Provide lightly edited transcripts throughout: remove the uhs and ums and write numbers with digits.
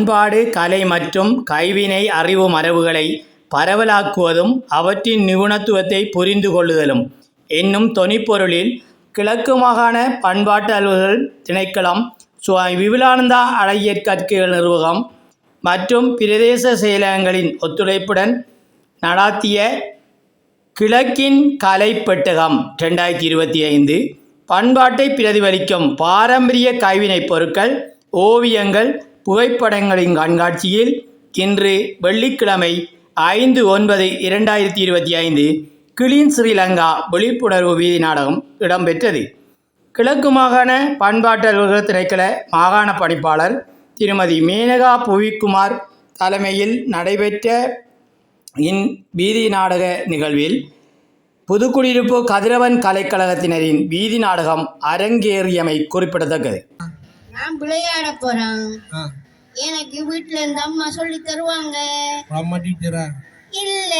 பண்பாடு, கலை மற்றும் கைவினை அறிவு மரபுகளை பரவலாக்குவதும் அவற்றின் நிபுணத்துவத்தை புரிந்து கொள்ளுதலும் என்னும் தொனிப்பொருளில் கிழக்கு மாகாண பண்பாட்டு அலுவலர்கள் திணைக்களம், சுவாமி விபுலானந்தா அழகியற் கற்கைகள் நிறுவகம் மற்றும் பிரதேச செயலகங்களின் ஒத்துழைப்புடன் நடாத்திய கிழக்கின் கலை பெட்டகம் 2025 பண்பாட்டை பிரதிபலிக்கும் பாரம்பரிய கைவினைப் பொருட்கள், ஓவியங்கள், புகைப்படங்களின் கண்காட்சியில் இன்று வெள்ளிக்கிழமை 5/9/2025 கிளீன் ஸ்ரீலங்கா விழிப்புணர்வு வீதி நாடகம் இடம்பெற்றது. கிழக்கு மாகாண பண்பாட்டு அலுவலர்கள் திணைக்கள மாகாண பணிப்பாளர் திருமதி மேனகா புவிக்குமார் தலைமையில் நடைபெற்ற வீதி நாடக நிகழ்வில் புதுக்குடியிருப்பு கதிரவன் கலைக்கழகத்தினரின் வீதி நாடகம் அரங்கேறியமை குறிப்பிடத்தக்கது. நான் விளையாட போறேன். எனக்கு வீட்டுல இருந்து அம்மா சொல்லி தருவாங்க. அம்மா டீச்சரா? இல்ல.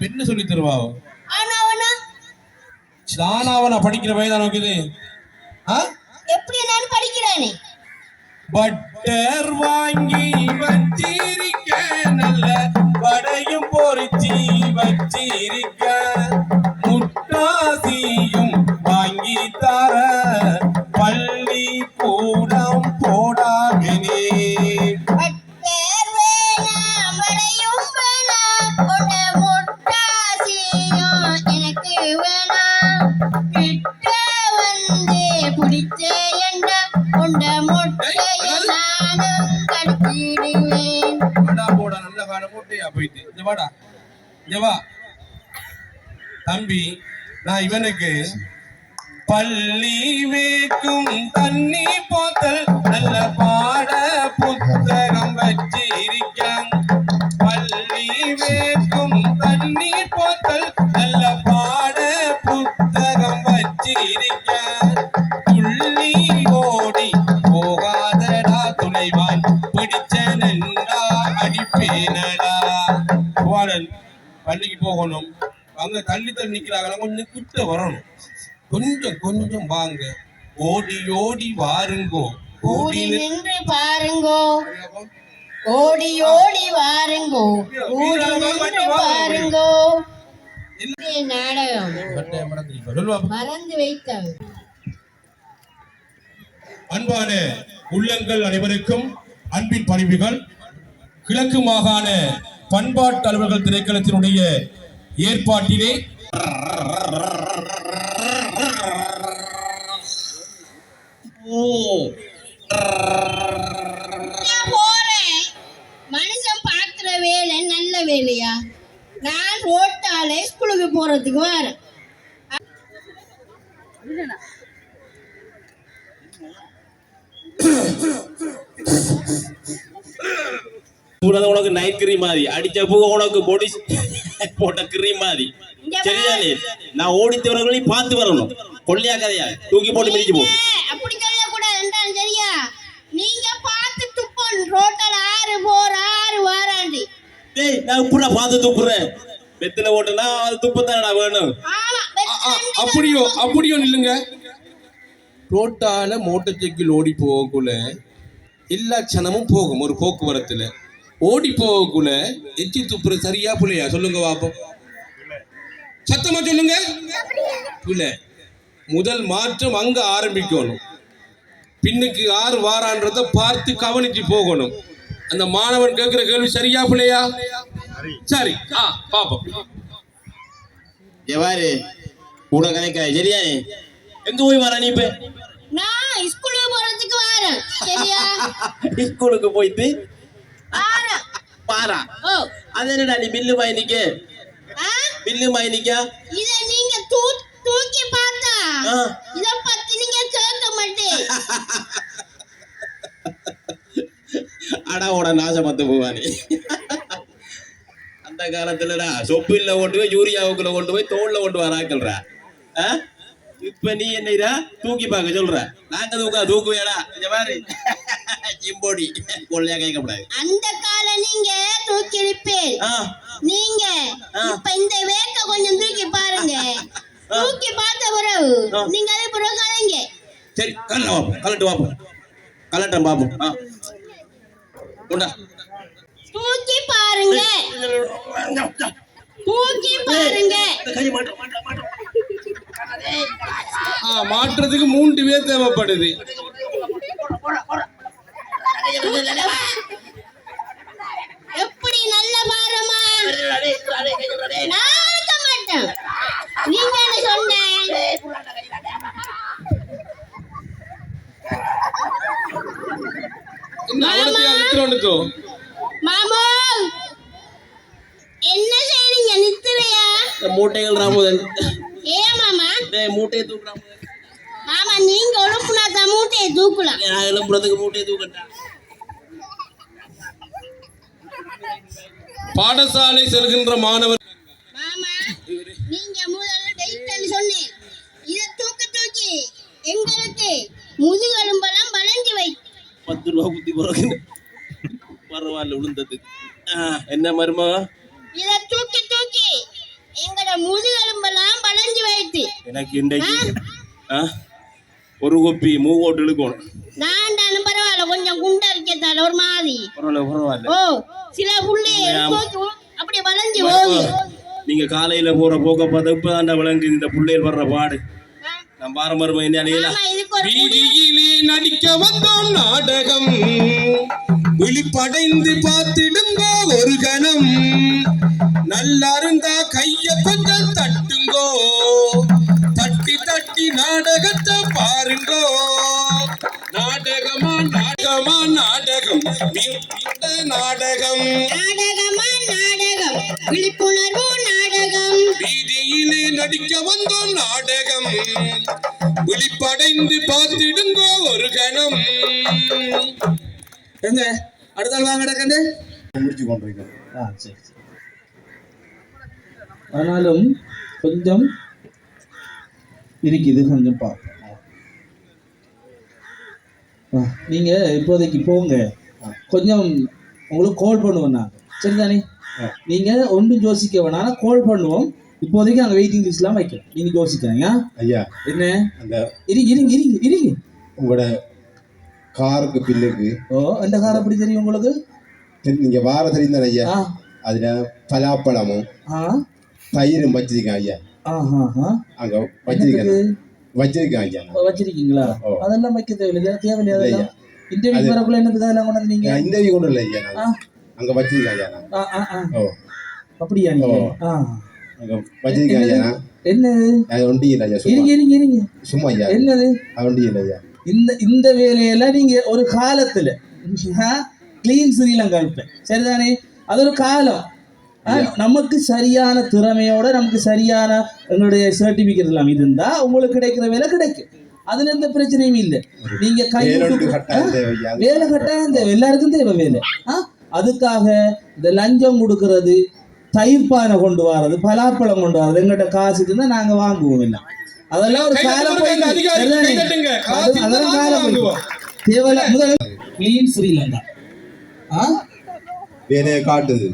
என்ன சொல்லி தருவாவோ? ஆனாவனா படிக்கிற வயதா நோக்குது. எப்படி நான் படிக்கிறேனே? பட்டர் வாங்கி வச்சிருக்க, நல்ல வடையும் பொரிச்சி வச்சிருக்க, முட்டாசியும் வாங்கி தர பள்ளி கூடம் போடாமனே. தம்பி, நான் இவனுக்கு பள்ளி வேக்கும் தண்ணி போத்தல் நல்ல பாட புத்தகம் வச்சிருக்கேன். பள்ளி வேக்கும் தண்ணி போத்தல் நல்ல பாட புத்தகம் வச்சிருக்கேன். துள்ளி ஓடி போகாதடா துணைவான், பிடிச்ச நன்றா அடிப்பேனடா. பள்ளிக்கு போகணும், அங்க தள்ளி நிக்கிறாங்க, கொஞ்சம் கிட்ட வரணும், கொஞ்சம் கொஞ்சம் வாங்க, ஓடி ஓடி வாருங்கோ, ஓடி நின்று பாருங்கோ, ஓடி ஓடி வாருங்கோ, ஓடி நின்று பாருங்கோ. நாடகம் மறந்து வைத்தாங்க. அன்பான உள்ளங்கள் அனைவருக்கும் அன்பின் பணிவுகள். கிழக்கு மாகாண பண்பாட்டு அலுவலர்கள் திணைக்களத்தினுடைய ஏற்பாட்டிலே மனுஷன் பார்க்கிற வேலை நல்ல வேலையா? நான் ரோட்டால ஸ்கூலுக்கு போறதுக்கு வரேன். உனக்கு நைட் கிரீம் மாதிரி அடிச்ச பூ, உனக்கு பொடி போட்ட கிரீம் மாதிரி. சரிதானே? நான் ஓடித்தவர்களையும் பார்த்து வரணும். கொள்ளையா கதையா தூக்கி போட்டு மிதிச்சு போ. அப்படி சொல்ல கூடாது. சரியா? நீங்க பார்த்து துப்பன் ரோட்டல ஆறு போற ஆறு வாராண்டி. டேய், நான் இப்படி பார்த்து துப்புறேன். வெத்தில ஓட்டுனா அது துப்பத்தானடா வேணும். அப்படியோ இல்லைங்க. ரோட்டால மோட்டார் சைக்கிள் ஓடி போகக்குள்ள எல்லா சனமும் போகும். ஒரு போக்குவரத்துல ஓடி போகக்குள்ள எச்சி துப்புற சரியா பிள்ளையா? சொல்லுங்க பாப்போம், சத்தமா சொல்லுங்க. பிள்ளை முதல் மாற்றம் அங்க ஆரம்பிக்கணும். பின்னுக்கு ஆறு வாரான்றத பார்த்து கவனிச்சு போகணும். அந்த மாணவன் கேட்கிற கேள்வி சரியா பிள்ளையா? சரி, பாப்போம். எவாரு கூட கணக்க சரியானே? எங்க போய் வர நீ? இப்ப நான் ஸ்கூலுக்கு போறதுக்கு வரேன். சரியா? ஸ்கூலுக்கு போயிட்டு பாரா. ஓ, அது என்னடா நீ பில்லு மாயினிக்க? பில்லு மாயினிக்க இத நீங்க தூக்கி பார்த்தா இத பத்தி நீங்க கேட்க மாட்டே. அடாவோட நாசமத்து போவானே. அந்த காலத்துலடா சொப்பில்ல கொண்டு போய் யூரியாவுக்குள்ள கொண்டு போய் தோல்ல கொண்டு வராக்கல்றா. இப்ப நீ என்னடா தூக்கி பார்க்க சொல்ற? நாங்க தூக்குவேடா. இந்த மாதிரி ஜிம்போடி கொள்ளையா கேட்கக்கூடாது. அந்த கால நீங்க தூக்கி இருப்பேன். நீங்க இப்ப இந்த வேக்க கொஞ்சம் தூக்கி பாருங்க. தூக்கி பார்த்த பிறகு நீங்க அதே பிறகு கலைங்க. சரி, கலட்டு வாப்போம். கலட்டம் பாப்போம். கொண்டா தூக்கி பாருங்க, தூக்கி பாருங்க. மாற்றுறதுக்கு 3 பேர் தேவைப்படுது. எப்படி நல்ல பாரமா? நான் இருக்க மாட்டேன். நீங்க என்ன சொன்ன? மாமா என்ன செய்றீங்க? நித்துறையா? மூட்டைகள் ராமுதன் ஏன் மாமா? மூட்டையை தூக்குறான். மாமா நீங்க ஒழுப்புனா தான் மூட்டையை தூக்கலாம். நான் எழும்புறதுக்கு மூட்டையை தூக்கட்டா. பாடசாலை செல்கின்ற மாணவர் மாமா நீங்க முதல்ல டெய்ட்டல் சொன்னேன். இத தூக்கி எங்களுக்கு முதுகெலும்பெல்லாம் வளைஞ்சு வை. 10 ரூபா குத்தி போறேன். பரவாயில்ல விழுந்தது. என்ன மருமக? இத தூக்கி எங்கட முதுகெலும்பெல்லாம் வளைஞ்சு வைத்து எனக்கு இன்றைக்கு ஒரு கோப்பி மூவோட்டு இழுக்கணும். நான் பரவாயில்ல, கொஞ்சம் குண்டா இருக்கத்தால ஒரு மாதிரி. பரவாயில்ல. ஓ சில புள்ளி அப்படி வளைஞ்சு போகுது. நீங்க காலையில போற போக்க பார்த்த இப்பதான் விளங்கு இந்த புள்ளையில் வர்ற பாடு. நான் பாரம்பரியமா என்ன வீதியிலே நடிக்க வந்தோம் நாடகம், விழிப்படைந்து பார்த்திடுங்கோ ஒரு கணம், நல்லா இருந்தா கைய கொஞ்சம் தட்டுங்கோ, தட்டி தட்டி நாடகத்தை பாருங்கோ. நாடகமா நாடகமா நாடகம், நாடகம் நாடகமா நாடகம், விழிப்புணர்வு நாடகம், வீதியிலே நடிக்க வந்தோம் நாடகம், விழிப்படைந்து பார்த்திடுங்கோ ஒரு கணம். எங்க அடுத்த வாங்க நடக்கண்டு முடிச்சு கொண்டிருக்கோம். சரி. ஆனாலும் கொஞ்சம் இருக்குது, கொஞ்சம் பார்ப்போம். நீங்க இப்போதைக்கு போங்க, கொஞ்சம் உங்களுக்கு கால் பண்ணுவோம் நாங்கள், சரிதானே? நீங்க ஒன்றும் யோசிக்க வேணாம், கால் பண்ணுவோம். இப்போதைக்கு அங்கே வெயிட்டிங் லிஸ்ட்லாம் வைக்கிறோம், நீங்க யோசிக்காங்க. ஐயா என்ன அந்த இருங்க உங்களோட காருக்கு பில்லுக்கு. ஓ அந்த கார் எப்படி தெரியும் உங்களுக்கு? நீங்க வார தெரியும் தானே ஐயா? அதுல பலாப்பழமும் தயிரும் வச்சிருக்கேன் ஐயா. அங்க வச்சிருக்கேன் ஐயா. வச்சிருக்கீங்களா? அதெல்லாம் வைக்க தேவையில்லையா? அதெல்லாம் இன்டர்வியூ வரக்குள்ள என்ன இதெல்லாம் கொண்டு வந்தீங்க? இன்டர்வியூ கொண்டு இல்லை ஐயா, அங்க வச்சிருக்கேன் ஐயா. அப்படியா? நீங்க அங்க வச்சிருக்கேன் ஐயா. என்னது? அது ஒண்டி இல்லை ஐயா. இருங்க சும்மா ஐயா. என்னது? அது ஒண்டி இல்லை ஐயா. இந்த வேலையெல்லாம் நீங்க ஒரு காலத்துல கிளீன் ஸ்ரீலங்கா இருப்பேன், சரிதானே? அது ஒரு காலம். நமக்கு சரியான திறமையோட நமக்கு சரியான எங்களுடைய சர்டிபிகேட் எல்லாம் இருந்தா உங்களுக்கு கிடைக்கிற வேலை கிடைக்கும், அதுல எந்த பிரச்சனையும் இல்லை. நீங்க வேலை கட்டாயம் தேவை, எல்லாருக்கும் தேவை வேலை. அதுக்காக இந்த லஞ்சம் கொடுக்கறது, தயிர் பானை கொண்டு வர்றது, பலாப்பழம் கொண்டு வர்றது, எங்கிட்ட காசு இருந்தா நாங்க வாங்குவோம் எல்லாம். அதெல்லாம் ஒரு காலம் அதெல்லாம் காலம் தேவையில்ல. முதல்ல கிளீன் ஸ்ரீலங்கா வேலையை காட்டுது.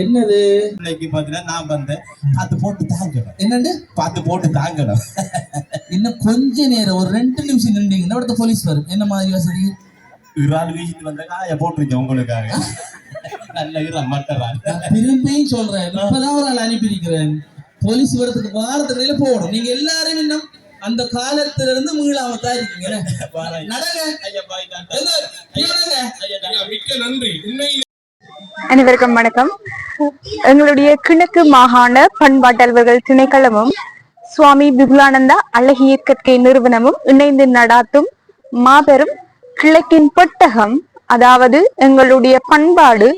என்னது? இன்னைக்கு பாத்தீங்கன்னா நான் வந்தேன், பார்த்து போட்டு தாங்கணும். என்னண்டு? பார்த்து போட்டு தாங்கணும். இன்னும் கொஞ்ச நேரம் ஒரு 2 நிமிஷம் நின்றீங்கன்னா அடுத்த போலீஸ் வரும். என்ன மாதிரி வசதி? இறால் வீசிட்டு வந்த காய போட்டுருக்கேன் உங்களுக்காக. நல்ல இறால் மட்டரால். திரும்பியும் சொல்றேன், இப்பதான் ஒரு ஆள் அனுப்பியிருக்கிறேன். போலீஸ் வரத்துக்கு வாரத்துக்கு போகணும். நீங்க எல்லாரும் இன்னும் அந்த காலத்துல இருந்து மீளாம தான் இருக்கீங்க. மிக்க நன்றி. அனைவருக்கும் வணக்கம். எங்களுடைய கிழக்கு மாகாண பண்பாட்டல்வர்கள் திணைக்களமும் சுவாமி விபுலானந்தா அழகிய கற்கை நிறுவனமும் இணைந்து நடாத்தும் மாபெரும் கிழக்கின் பெட்டகம், அதாவது எங்களுடைய பண்பாடு,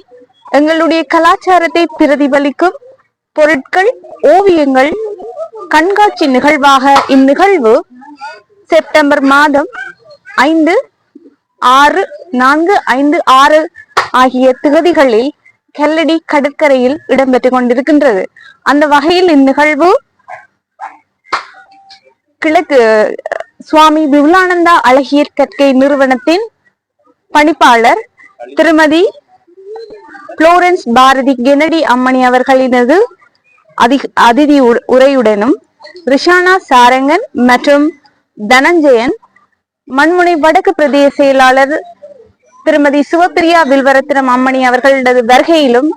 எங்களுடைய கலாச்சாரத்தை பிரதிபலிக்கும் பொருட்கள், ஓவியங்கள் கண்காட்சி நிகழ்வாக இந்நிகழ்வு செப்டம்பர் மாதம் 5, 6, 4, 5, 6 ஆகிய திகதிகளில் கல்லடி கடற்கரையில் இடம்பெற்றுக் கொண்டிருக்கின்றது. அந்த வகையில் இந்நிகழ்வு கிழக்கு சுவாமி விபுலானந்தா அழகிய கற்கை நிறுவனத்தின் பணிப்பாளர் திருமதி புளோரன்ஸ் பாரதி கெனடி அம்மணி அவர்களினது அதிதி உரையுடனும் ரிஷானா சாரங்கன் மற்றும் தனஞ்சயன் மண்முனை வடக்கு பிரதேச செயலாளர் திருமதி சிவப்பிரியா வில்வரத்தினம் அம்மணி அவர்களது வருகையிலும்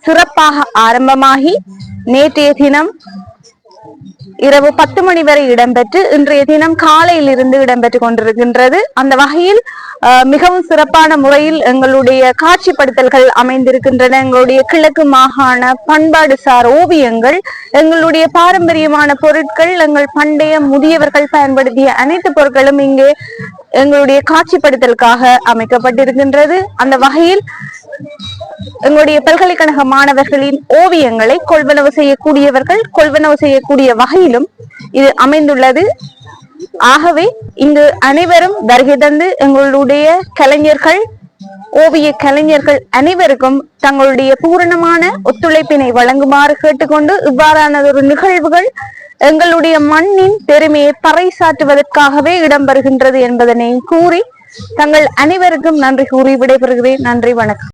சிறப்பாக ஆரம்பமாகி நேற்றைய தினம் இரவு 10 மணி வரை இடம்பெற்று இன்றைய தினம் காலையில் இருந்து இடம்பெற்றுக் கொண்டிருக்கின்றது. அந்த வகையில் மிகவும் சிறப்பான முறையில் எங்களுடைய காட்சிப்படுத்தல்கள் அமைந்திருக்கின்றன. எங்களுடைய கிழக்கு மாகாண பண்பாடு சார் ஓவியங்கள், எங்களுடைய பாரம்பரியமான பொருட்கள், எங்கள் பண்டைய முதியவர்கள் பயன்படுத்திய அனைத்து பொருட்களும் இங்கே எங்களுடைய காட்சிப்படுத்தலுக்காக அமைக்கப்பட்டிருக்கின்றது. அந்த வகையில் எங்களுடைய பல்கலைக்கழக மாணவர்களின் ஓவியங்களை கொள்வனவு செய்யக்கூடிய வகையிலும் இது அமைந்துள்ளது. ஆகவே இங்கு அனைவரும் வருகை தந்து எங்களுடைய கலைஞர்கள், ஓவிய கலைஞர்கள் அனைவருக்கும் தங்களுடைய பூரணமான ஒத்துழைப்பினை வழங்குமாறு கேட்டுக்கொண்டு, இவ்வாறான ஒரு நிகழ்வுகள் எங்களுடைய மண்ணின் பெருமையை பறைசாற்றுவதற்காகவே இடம்பெறுகின்றது என்பதனை கூறி தங்கள் அனைவருக்கும் நன்றி கூறி விடைபெறுகிறேன். நன்றி, வணக்கம்.